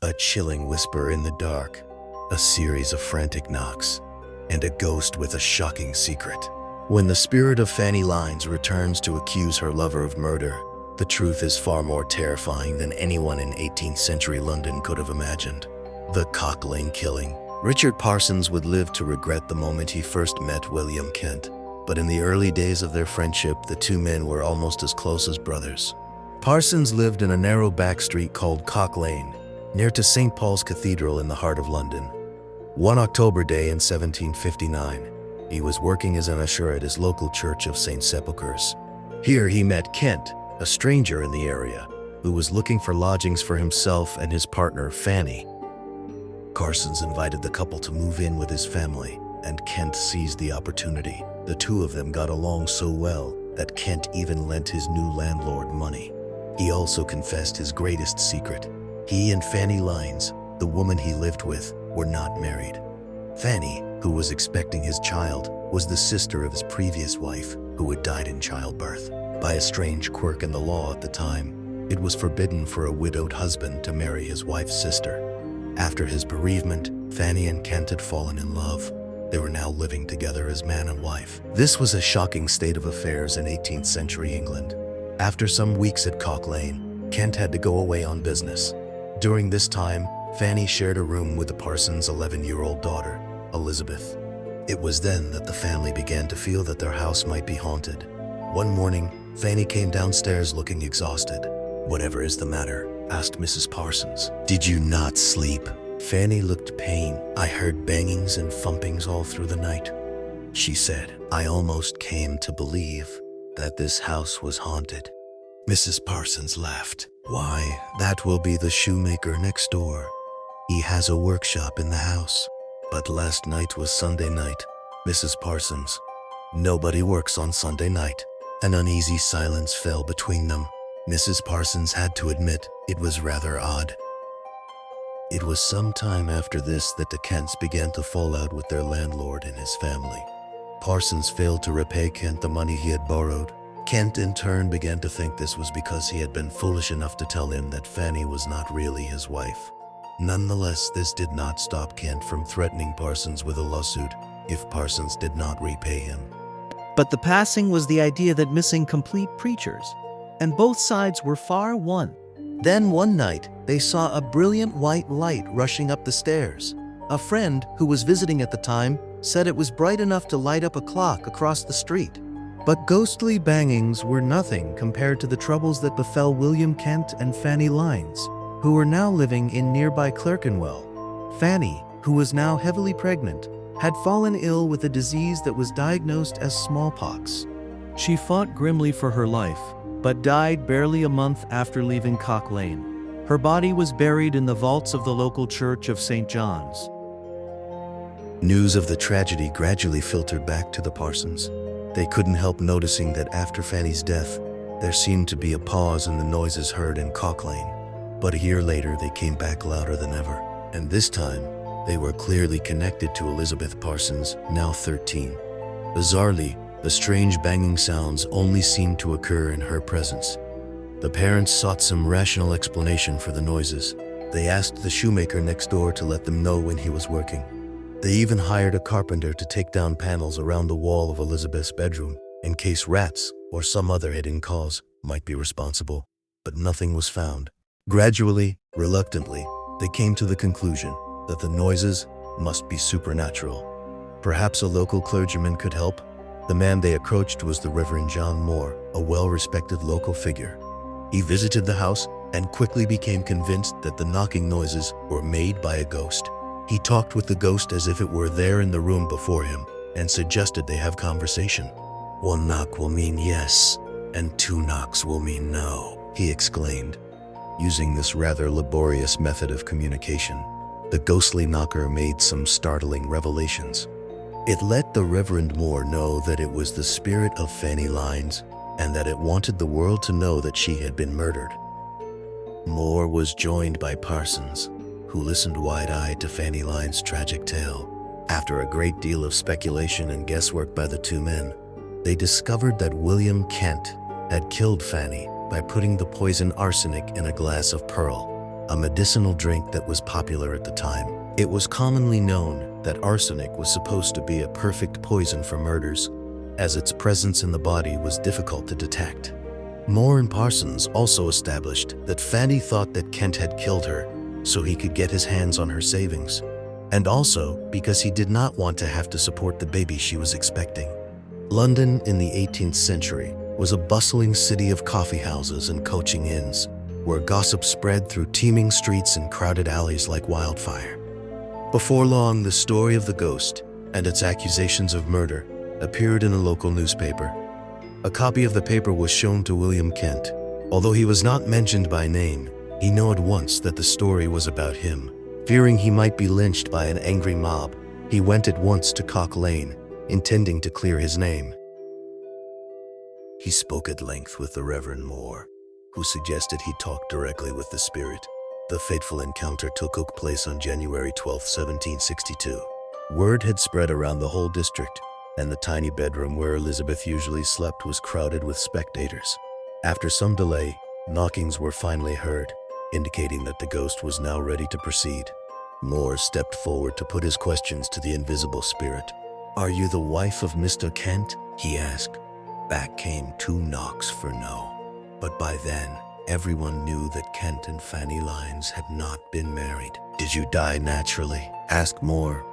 A chilling whisper in the dark, a series of frantic knocks, and a ghost with a shocking secret. When the spirit of Fanny Lynes returns to accuse her lover of murder, the truth is far more terrifying than anyone in 18th century London could have imagined. The Cock Lane killing. Richard Parsons would live to regret the moment he first met William Kent, but in the early days of their friendship, the two men were almost as close as brothers. Parsons lived in a narrow back street called Cock Lane, near to St. Paul's Cathedral in the heart of London. One October day in 1759, he was working as an usher at his local church of St. Sepulchre's. Here he met Kent, a stranger in the area, who was looking for lodgings for himself and his partner, Fanny. Parsons invited the couple to move in with his family, and Kent seized the opportunity. The two of them got along so well that Kent even lent his new landlord money. He also confessed his greatest secret. He and Fanny Lynes, the woman he lived with, were not married. Fanny, who was expecting his child, was the sister of his previous wife, who had died in childbirth. By a strange quirk in the law at the time, it was forbidden for a widowed husband to marry his wife's sister. After his bereavement, Fanny and Kent had fallen in love. They were now living together as man and wife. This was a shocking state of affairs in 18th century England. After some weeks at Cock Lane, Kent had to go away on business. During this time, Fanny shared a room with the Parsons' 11-year-old daughter, Elizabeth. It was then that the family began to feel that their house might be haunted. One morning, Fanny came downstairs looking exhausted. "Whatever is the matter?" asked Mrs. Parsons. "Did you not sleep?" Fanny looked pain. "I heard bangings and thumpings all through the night," she said. "I almost came to believe that this house was haunted." Mrs. Parsons laughed. "Why, that will be the shoemaker next door. He has a workshop in the house." "But last night was Sunday night, Mrs. Parsons. Nobody works on Sunday night." An uneasy silence fell between them. Mrs. Parsons had to admit it was rather odd. It was some time after this that the Kents began to fall out with their landlord and his family. Parsons failed to repay Kent the money he had borrowed. Kent in turn began to think this was because he had been foolish enough to tell him that Fanny was not really his wife. Nonetheless, this did not stop Kent from threatening Parsons with a lawsuit if Parsons did not repay him. But the passing was the idea that missing complete preachers, and both sides were far one. Then one night, they saw a brilliant white light rushing up the stairs. A friend who was visiting at the time said it was bright enough to light up a clock across the street. But ghostly bangings were nothing compared to the troubles that befell William Kent and Fanny Lynes, who were now living in nearby Clerkenwell. Fanny, who was now heavily pregnant, had fallen ill with a disease that was diagnosed as smallpox. She fought grimly for her life, but died barely a month after leaving Cock Lane. Her body was buried in the vaults of the local church of St. John's. News of the tragedy gradually filtered back to the Parsons. They couldn't help noticing that after Fanny's death, there seemed to be a pause in the noises heard in Cock Lane. But a year later, they came back louder than ever. And this time, they were clearly connected to Elizabeth Parsons, now 13. Bizarrely, the strange banging sounds only seemed to occur in her presence. The parents sought some rational explanation for the noises. They asked the shoemaker next door to let them know when he was working. They even hired a carpenter to take down panels around the wall of Elizabeth's bedroom in case rats or some other hidden cause might be responsible. But nothing was found. Gradually, reluctantly, they came to the conclusion that the noises must be supernatural. Perhaps a local clergyman could help. The man they approached was the Reverend John Moore, a well-respected local figure. He visited the house and quickly became convinced that the knocking noises were made by a ghost. He talked with the ghost as if it were there in the room before him and suggested they have conversation. "One knock will mean yes, and two knocks will mean no," he exclaimed. Using this rather laborious method of communication, the ghostly knocker made some startling revelations. It let the Reverend Moore know that it was the spirit of Fanny Lynes and that it wanted the world to know that she had been murdered. Moore was joined by Parsons, who listened wide-eyed to Fanny Lynes' tragic tale. After a great deal of speculation and guesswork by the two men, they discovered that William Kent had killed Fanny by putting the poison arsenic in a glass of pearl. a medicinal drink that was popular at the time. It was commonly known that arsenic was supposed to be a perfect poison for murders, as its presence in the body was difficult to detect. Moore and Parsons also established that Fanny thought that Kent had killed her so he could get his hands on her savings, and also because he did not want to have to support the baby she was expecting. London in the 18th century was a bustling city of coffee houses and coaching inns, where gossip spread through teeming streets and crowded alleys like wildfire. Before long, the story of the ghost and its accusations of murder appeared in a local newspaper. A copy of the paper was shown to William Kent. Although he was not mentioned by name, he knew at once that the story was about him. Fearing he might be lynched by an angry mob, he went at once to Cock Lane, intending to clear his name. He spoke at length with the Reverend Moore, who suggested he talk directly with the spirit. The fateful encounter took place on January 12, 1762. Word had spread around the whole district, and the tiny bedroom where Elizabeth usually slept was crowded with spectators. After some delay, knockings were finally heard, indicating that the ghost was now ready to proceed. Moore stepped forward to put his questions to the invisible spirit. "Are you the wife of Mr. Kent?" he asked. Back came 2 knocks for no. But by then, everyone knew that Kent and Fanny Lynes had not been married. "Did you die naturally?" asked Moore.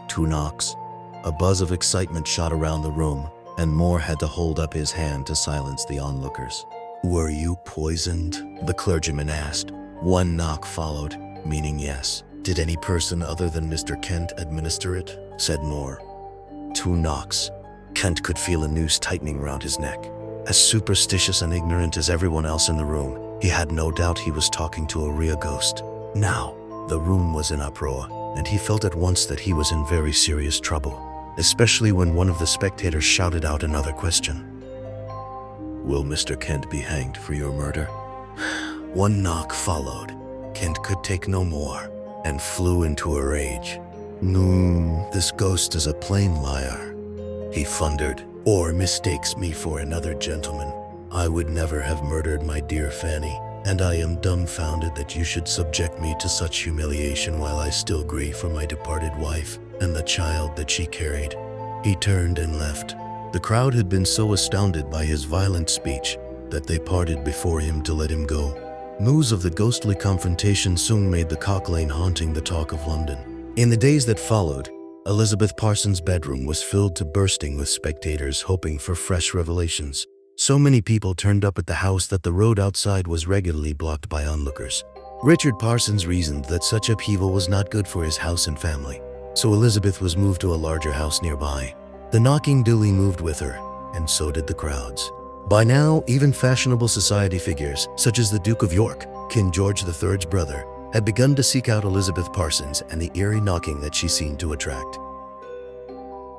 2 knocks. A buzz of excitement shot around the room, and Moore had to hold up his hand to silence the onlookers. "Were you poisoned?" the clergyman asked. 1 knock followed, meaning yes. "Did any person other than Mr. Kent administer it?" said Moore. 2 knocks. Kent could feel a noose tightening round his neck. As superstitious and ignorant as everyone else in the room, he had no doubt he was talking to a real ghost. Now, the room was in uproar, and he felt at once that he was in very serious trouble, especially when one of the spectators shouted out another question. "Will Mr. Kent be hanged for your murder?" 1 knock followed. Kent could take no more, and flew into a rage. "No, this ghost is a plain liar," he thundered, "or mistakes me for another gentleman. I would never have murdered my dear Fanny, and I am dumbfounded that you should subject me to such humiliation while I still grieve for my departed wife and the child that she carried." He turned and left. The crowd had been so astounded by his violent speech that they parted before him to let him go. News of the ghostly confrontation soon made the Cock Lane haunting the talk of London. In the days that followed, Elizabeth Parsons' bedroom was filled to bursting with spectators hoping for fresh revelations. So many people turned up at the house that the road outside was regularly blocked by onlookers. Richard Parsons reasoned that such upheaval was not good for his house and family, so Elizabeth was moved to a larger house nearby. The knocking duly moved with her, and so did the crowds. By now, even fashionable society figures, such as the Duke of York, King George III's brother, had begun to seek out Elizabeth Parsons and the eerie knocking that she seemed to attract.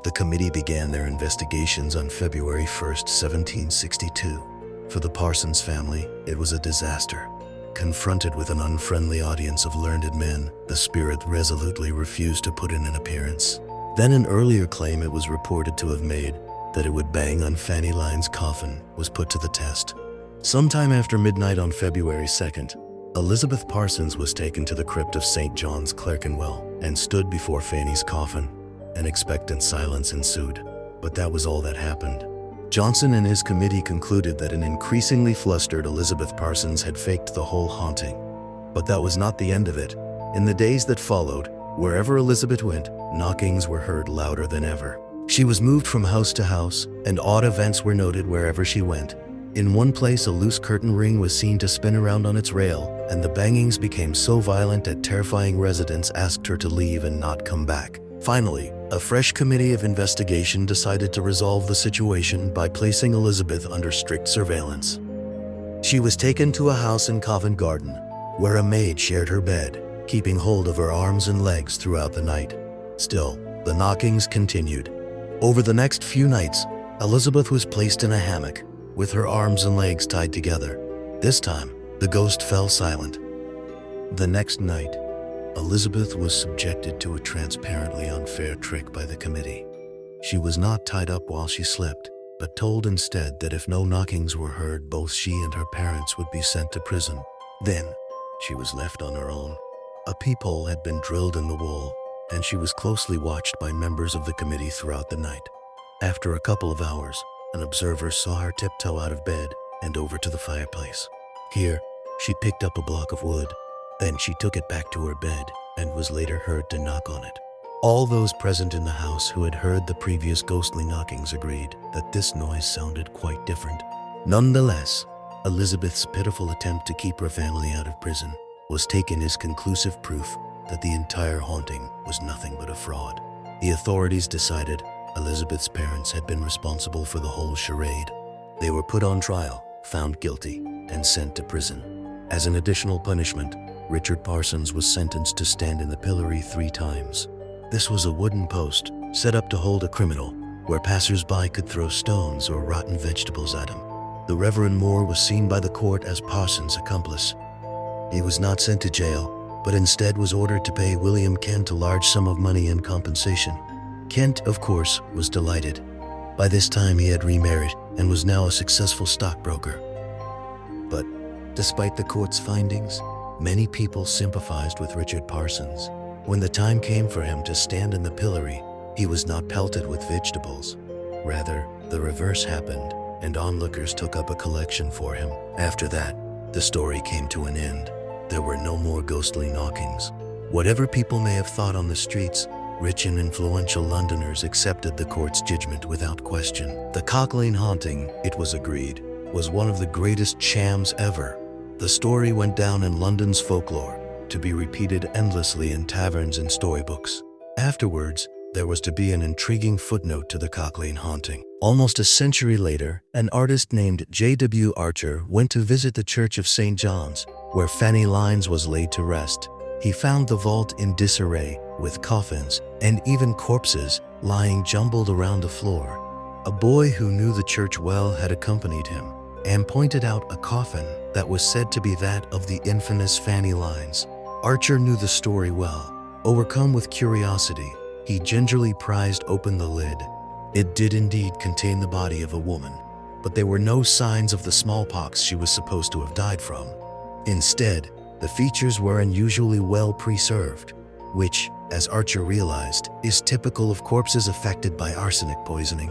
The committee began their investigations on February 1st, 1762. For the Parsons family, it was a disaster. Confronted with an unfriendly audience of learned men, the spirit resolutely refused to put in an appearance. Then an earlier claim it was reported to have made, that it would bang on Fanny Lynes' coffin, was put to the test. Sometime after midnight on February 2nd, Elizabeth Parsons was taken to the crypt of St. John's, Clerkenwell, and stood before Fanny's coffin. An expectant silence ensued, but that was all that happened. Johnson and his committee concluded that an increasingly flustered Elizabeth Parsons had faked the whole haunting. But that was not the end of it. In the days that followed, wherever Elizabeth went, knockings were heard louder than ever. She was moved from house to house, and odd events were noted wherever she went. In one place, a loose curtain ring was seen to spin around on its rail, and the bangings became so violent that terrifying residents asked her to leave and not come back. Finally, a fresh committee of investigation decided to resolve the situation by placing Elizabeth under strict surveillance. She was taken to a house in Covent Garden, where a maid shared her bed, keeping hold of her arms and legs throughout the night. Still, the knockings continued. Over the next few nights, Elizabeth was placed in a hammock, with her arms and legs tied together. This time, the ghost fell silent. The next night, Elizabeth was subjected to a transparently unfair trick by the committee. She was not tied up while she slept, but told instead that if no knockings were heard, both she and her parents would be sent to prison. Then, she was left on her own. A peephole had been drilled in the wall, and she was closely watched by members of the committee throughout the night. After a couple of hours, an observer saw her tiptoe out of bed and over to the fireplace. Here, she picked up a block of wood. Then she took it back to her bed and was later heard to knock on it. All those present in the house who had heard the previous ghostly knockings agreed that this noise sounded quite different. Nonetheless, Elizabeth's pitiful attempt to keep her family out of prison was taken as conclusive proof that the entire haunting was nothing but a fraud. The authorities decided Elizabeth's parents had been responsible for the whole charade. They were put on trial, found guilty, and sent to prison. As an additional punishment, Richard Parsons was sentenced to stand in the pillory 3 times. This was a wooden post set up to hold a criminal, where passers-by could throw stones or rotten vegetables at him. The Reverend Moore was seen by the court as Parsons' accomplice. He was not sent to jail, but instead was ordered to pay William Kent a large sum of money in compensation. Kent, of course, was delighted. By this time he had remarried and was now a successful stockbroker. But despite the court's findings, many people sympathized with Richard Parsons. When the time came for him to stand in the pillory, he was not pelted with vegetables. Rather, the reverse happened, and onlookers took up a collection for him. After that, the story came to an end. There were no more ghostly knockings. Whatever people may have thought on the streets, rich and influential Londoners accepted the court's judgment without question. The Cock Lane haunting, it was agreed, was one of the greatest shams ever. The story went down in London's folklore, to be repeated endlessly in taverns and storybooks. Afterwards, there was to be an intriguing footnote to the Cock Lane haunting. Almost a century later, an artist named J.W. Archer went to visit the Church of St. John's, where Fanny Lynes was laid to rest. He found the vault in disarray, with coffins and even corpses lying jumbled around the floor. A boy who knew the church well had accompanied him and pointed out a coffin that was said to be that of the infamous Fanny Lynes. Archer knew the story well. Overcome with curiosity, he gingerly prized open the lid. It did indeed contain the body of a woman, but there were no signs of the smallpox she was supposed to have died from. Instead, the features were unusually well preserved, which, as Archer realized, is typical of corpses affected by arsenic poisoning.